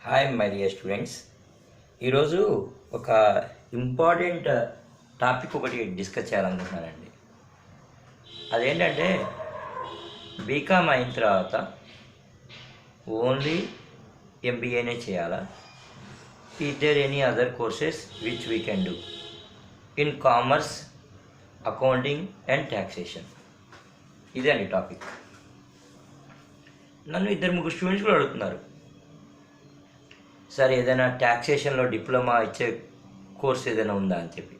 Hi my dear students. ఈరోజు ఒక important topic ఒకటి డిస్కస్ చేయాలనుకుంటున్నానండి. అదేంటంటే బీకామ్ అయిన తర్వాత ఓన్లీ ఎంబీఏనే చేయాలా, is there any other courses which we can do in commerce, accounting and taxation. ఇదే అండి టాపిక్. నన్ను ఇద్దరు ముగ్గురు స్టూడెంట్స్ కూడా అడుగుతున్నారు, సార్ ఏదైనా ట్యాక్సేషన్లో డిప్లొమా ఇచ్చే కోర్స్ ఏదైనా ఉందా అని చెప్పి.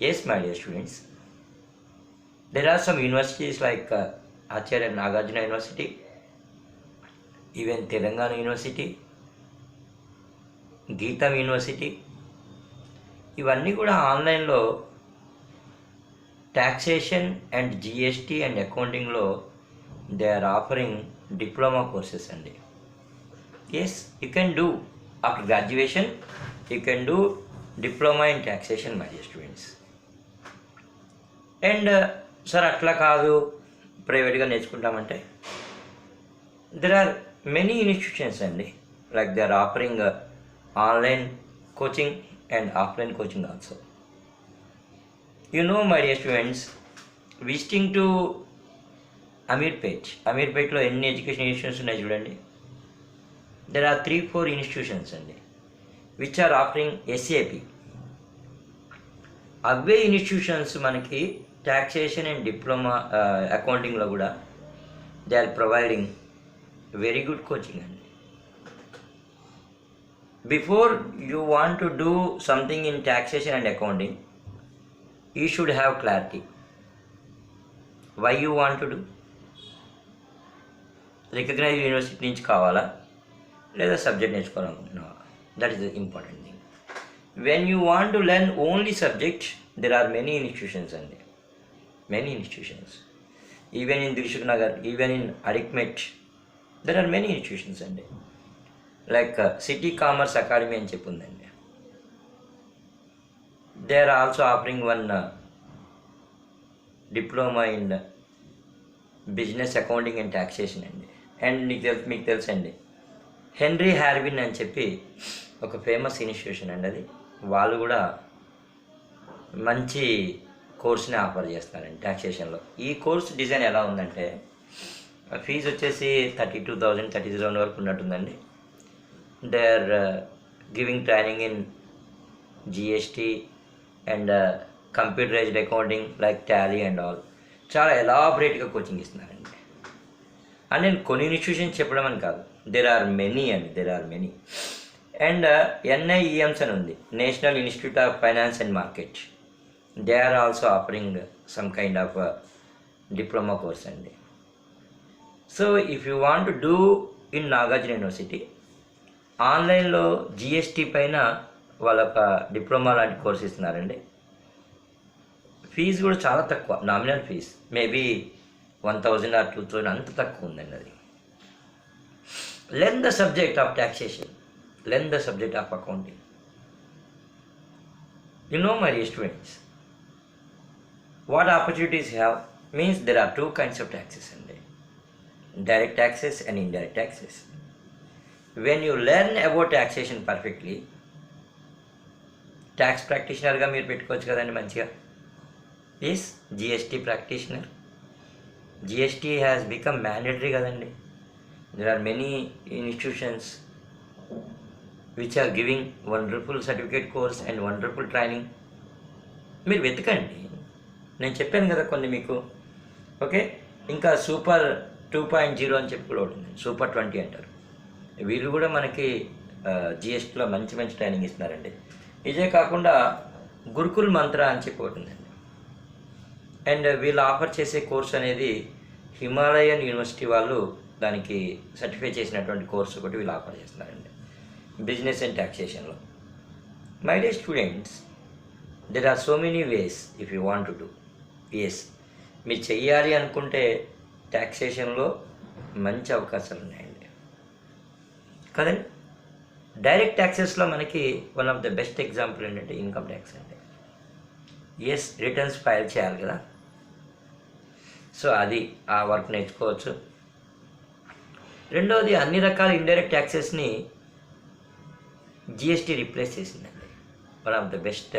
Yes my dear students, there are some universities like Acharya Nagarjuna university, even Telangana university, Gitam university. ఇవన్నీ కూడా ఆన్లైన్లో ట్యాక్సేషన్ అండ్ జిఎస్టీ అండ్ అకౌంటింగ్లో they are offering diploma courses అండి. Yes, you can do after graduation, you can do diploma in taxation, my dear students. And sir అట్లా కాదు, ప్రైవేట్గా నేర్చుకుంటామంటే there are many institutions అండి, like they are offering online coaching and offline coaching also. You know my dear students, visiting to అమీర్పేట్లో ఎన్ని education institutions ఉన్నాయి చూడండి. There are 3-4 institutions అండి which are offering SAP. అవే ఇన్స్టిట్యూషన్స్ మనకి taxation and diploma అకౌంటింగ్లో కూడా they are providing very good coaching అండి. Before you want to do something in taxation and accounting, you should have clarity why you want to do. Recognised university నుంచి కావాలా, లేదా subject నేర్చుకోవాలనుకుంటున్నావా? That is the important thing. When you want to learn only subject, there are many institutions అండి, many institutions. Even in Dilsukhnagar, even in అరిక్మెట్, there are many institutions అండి. Like city commerce academy అని చెప్పి ఉందండి. They are also offering one diploma in business accounting and taxation అండి. And మీకు తెలుసండి, henry హార్విన్ అని చెప్పి ఒక ఫేమస్ ఇన్స్టిట్యూషన్ అండి అది. వాళ్ళు కూడా మంచి కోర్స్ని ఆఫర్ చేస్తారండి ట్యాక్సేషన్లో. ఈ కోర్స్ డిజైన్ ఎలా ఉందంటే, ఫీజు వచ్చేసి 32,000 33,000 వరకు ఉన్నట్టుందండి. They are giving training in GST and computerised accounting like Tally and all. చాలా ఎలాబరేట్గా కోచింగ్ ఇస్తున్నారండి. అండ్ నేను కొన్ని ఇన్స్టిట్యూషన్స్ చెప్పడం అని కాదు, దెర్ ఆర్ మెనీ అండి, there are many. And NIEMS అని ఉంది, national institute of finance and market. They are also offering some kind of diploma course అండి. So if you want to do in Nagarjuna university, ఆన్లైన్లో GST పైన వాళ్ళొక diploma లాంటి course ఇస్తున్నారండి. Fee కూడా చాలా తక్కువ, నామినల్ ఫీజ్ మేబీ 1,000 or 2,000, అంత తక్కువ ఉందండి అది. Learn the subject of taxation, learn the subject of accounting. You know my dear students, what opportunities have means there are 2 kinds of taxes అండి, direct taxes and indirect taxes. When you learn about taxation perfectly, tax ప్రాక్టీషనర్గా మీరు పెట్టుకోవచ్చు కదండి మంచిగా. Yes, GST practitioner. GST has become mandatory కదండి. There are many institutions which are giving wonderful certificate course and wonderful training. మీరు వెతకండి, నేను చెప్పాను కదా కొన్ని మీకు. ఓకే, ఇంకా సూపర్ 2.0 అని చెప్పి కూడా ఉంటుంది, సూపర్ 20 అంటారు. వీళ్ళు కూడా మనకి జిఎస్టీలో మంచి మంచి ట్రైనింగ్ ఇస్తున్నారండి. ఇదే కాకుండా గురుకుల్ మంత్ర అని చెప్పి ఒకటి ఉందండి. అండ్ వీళ్ళు ఆఫర్ చేసే కోర్స్ అనేది హిమాలయన్ యూనివర్సిటీ వాళ్ళు దానికి సర్టిఫై చేసినటువంటి కోర్స్ ఒకటి వీళ్ళు ఆఫర్ చేస్తున్నారండి, బిజినెస్ అండ్ ట్యాక్సేషన్లో. My dear students, there are so many ways if you want to do. Yes, మీరు చెయ్యాలి అనుకుంటే ట్యాక్సేషన్లో మంచి అవకాశాలు ఉన్నాయండి కదండి. డైరెక్ట్ ట్యాక్సెస్లో మనకి one of the best example ఏంటంటే ఇన్కమ్ ట్యాక్స్ అండి. ఎస్, రిటర్న్స్ ఫైల్ చేయాలి కదా, సో అది ఆ వర్క్ నేర్చుకోవచ్చు. రెండవది, అన్ని రకాల ఇండైరెక్ట్ ట్యాక్సెస్ని జిఎస్టీ రీప్లేస్ చేసిందండి. One of the best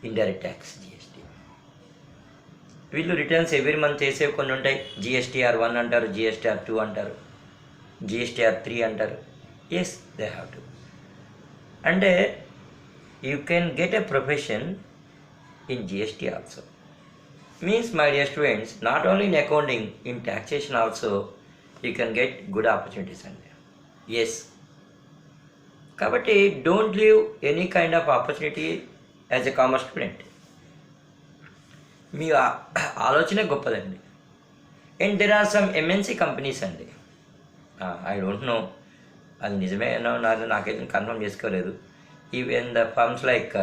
indirect tax GST. వీళ్ళు రిటర్న్స్ ఎవ్రీ మంత్ చేసేవి కొన్ని ఉంటాయి. GSTR1 అంటారు, GSTR2 అంటారు, GSTR3 అంటారు. Yes, they have to. అంటే you can get a profession in GST also. Means, my dear students, not only in accounting, in taxation also, you can get good opportunities and yes. కాబట్టి don't leave any kind of opportunity as a commerce student. మీ ఆలోచనే గొప్పదండి. And there are some MNC companies అండి. I don't know అది నిజమేనో నాకైతే confirm చేసుకోలేదు. Even the firms like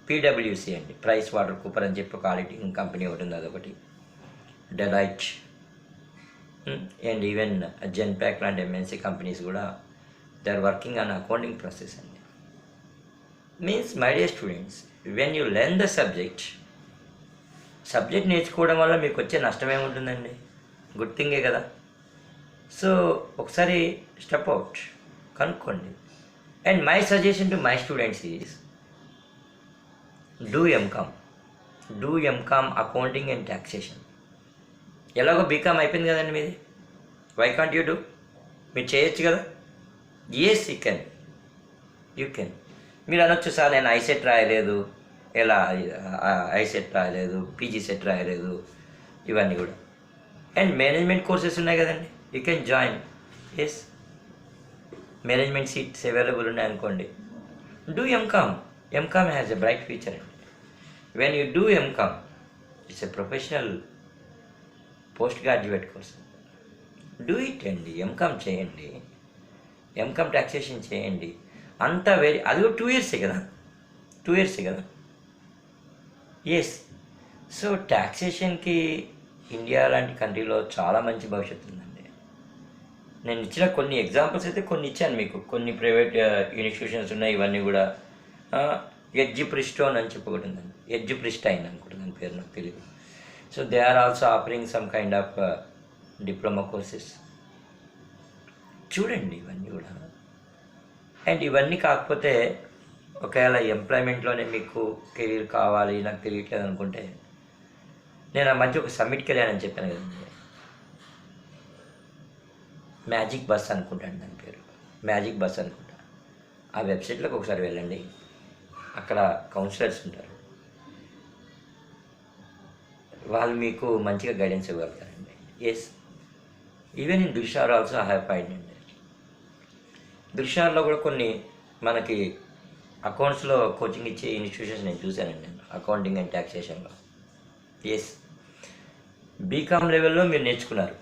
PwC అండి, ప్రైస్ వాటర్ కూపర్ అని చెప్పి ఒక ఆడిటింగ్ కంపెనీ ఒకటి ఉంది, అదొకటి. డెలైట్ అండ్ ఈవెన్ జెన్పాక్ లాంటి MNC కంపెనీస్ కూడా they are working on accounting process అండి. Means, my dear students, when you learn the subject నేర్చుకోవడం వల్ల మీకు వచ్చే నష్టం ఏముంటుందండి? గుడ్ థింగే కదా. సో ఒకసారి స్టెప్ అవుట్, కనుక్కోండి. And my suggestion to my students is do MCom accounting and taxation. ఎలాగో బీకామ్ అయిపోయింది కదండి మీది, వై కాంట్ యూ డూ? మీరు చేయొచ్చు కదా. Yes, you can. మీరు అనొచ్చు, సార్ నేను ఐసెట్ రాయలేదు, ఎలా ఐసెట్ రాయలేదు, PG సెట్ రాయలేదు, ఇవన్నీ కూడా. అండ్ మేనేజ్మెంట్ కోర్సెస్ ఉన్నాయి కదండి, you can join. Yes, management seats available ఉన్నాయి అనుకోండి. Do MCom has a bright future అండి. When you do MCom, it's a professional post graduate course. Do it అండి, ఎంకామ్ చేయండి, ఎంకామ్ ట్యాక్సేషన్ చేయండి. అంతా అది కూడా 2 years కదా, 2 years కదా. ఎస్. సో ట్యాక్సేషన్కి ఇండియా లాంటి కంట్రీలో చాలా మంచి భవిష్యత్తు ఉందండి. నేను ఇచ్చిన కొన్ని ఎగ్జాంపుల్స్ అయితే కొన్ని ఇచ్చాను మీకు. కొన్ని ప్రైవేట్ ఇన్స్టిట్యూషన్స్ ఉన్నాయి, ఇవన్నీ కూడా. ఎడ్జ్ ప్రిస్టోన్ అని చెప్పకూడదు ఉందండి, ఎడ్జ్ ప్రిస్టైన్ అనుకుంటుంది, దాని పేరు నాకు తెలియదు. So they are also offering some kind of diploma courses. చూడండి ఇవన్నీ కూడా. అండ్ ఇవన్నీ కాకపోతే ఒకవేళ ఎంప్లాయ్మెంట్లోనే మీకు కెరీర్ కావాలి, నాకు తెలియట్లేదు అనుకుంటే, నేను ఆ మధ్య ఒక సమ్మిట్కి వెళ్ళానని చెప్పాను కదండి, మ్యాజిక్ బస్ అనుకుంటాను దాని పేరు, మ్యాజిక్ బస్ అనుకుంటా. ఆ వెబ్సైట్లోకి ఒకసారి వెళ్ళండి, అక్కడ కౌన్సిలర్స్ ఉంటారు, వాళ్ళు మీకు మంచిగా గైడెన్స్ ఇవ్వగలుగుతారండి. ఎస్, ఈవెన్ ఇన్ దుర్షార్ ఆల్సో ఐ హ్యావ్ ఫైండ్ అండి. దుర్షార్లో కూడా కొన్ని మనకి అకౌంట్స్లో కోచింగ్ ఇచ్చే ఇన్స్టిట్యూషన్స్ నేను చూశానండి, నేను అకౌంటింగ్ అండ్ ట్యాక్సేషన్లో. ఎస్, బీకామ్ లెవెల్లో మీరు నేర్చుకున్నారు,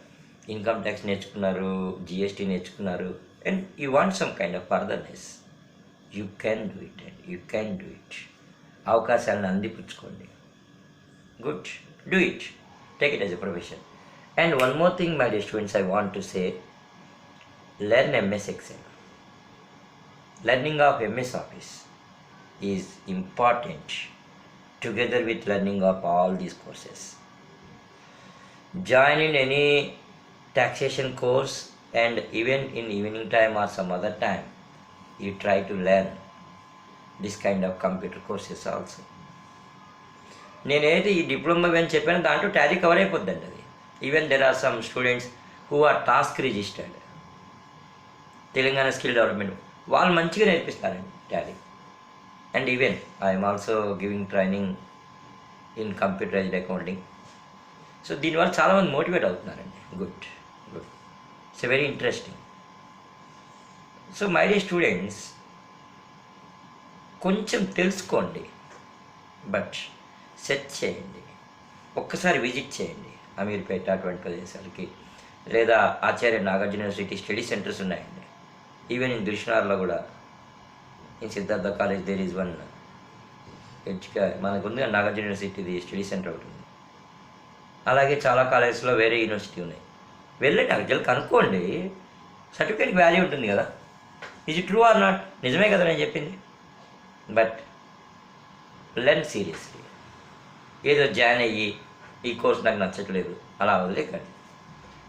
ఇన్కమ్ ట్యాక్స్ నేర్చుకున్నారు, GST నేర్చుకున్నారు, and you want some kind of furtherness. You can do it and you can do it. అవకాశాలను అందిపుచ్చుకోండి. Good, do it, take it as a profession. And one more thing my dear students, I want to say, learn MS Excel. Learning of MS Office is important together with learning of all these courses. Join in any taxation course, and even in evening time or some other time, you try to learn this kind of computer courses also. నేనైతే ఈ diploma అని చెప్పాను, దాంట్లో Tally cover అయిపోద్దండి అది. Even there are some students who are TASK registered, Telangana skill development, వాళ్ళు మంచిగా నేర్పిస్తారండి Tally. And even I'm also giving training in computerised accounting. So దీనివల్ల చాలామంది మోటివేట్ అవుతున్నారండి. Good, it's very interesting. So my dear students, కొంచెం తెలుసుకోండి, but search చేయండి, ఒక్కసారి విజిట్ చేయండి అమీర్పేట అటువంటి ప్రదేశాలకి, లేదా Acharya Nagarjuna university study centres ఉన్నాయండి. ఈవెన్ ఇన్ దిల్షనార్లో కూడా, in Siddhartha college there is one మనకు ఉంది నాగార్జున యూనివర్సిటీది స్టడీ సెంటర్ ఒకటి ఉంది. అలాగే చాలా కాలేజెస్లో వేరే యూనివర్సిటీ ఉన్నాయి. వెళ్ళండి, అక్కడ కనుక్కోండి, సర్టిఫికేట్కి వాల్యూ ఉంటుంది కదా. ఈజ్ ట్రూ ఆర్ నాట్, నిజమే కదా నేను చెప్పింది. But learn seriously. ఏదో జాయిన్ అయ్యి ఈ కోర్స్ నాకు నచ్చట్లేదు అలా వదిలేకండి.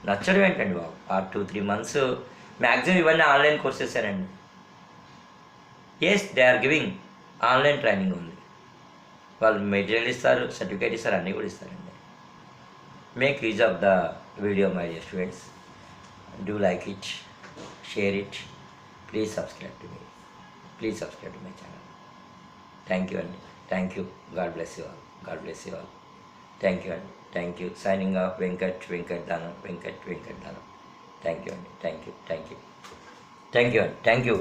నచ్చడం ఏంటండి బాబు, 2-3 months మ్యాక్సిమం ఇవన్నీ ఆన్లైన్ కోర్సెసేనండి. Yes they are giving online training ఉంది. వాళ్ళు మెటీరియల్ ఇస్తారు, సర్టిఫికేట్ ఇస్తారు, అన్నీ కూడా ఇస్తారండి. Make use of the video my dear students. Do like it, share it, please subscribe to me, please subscribe to my channel. Thank you అండి, thank you. God bless you all, God bless you all. Thank you అండి, thank you. Signing off Venkat Danam. Thank you అండి, thank you, thank you, thank you అండి, thank you.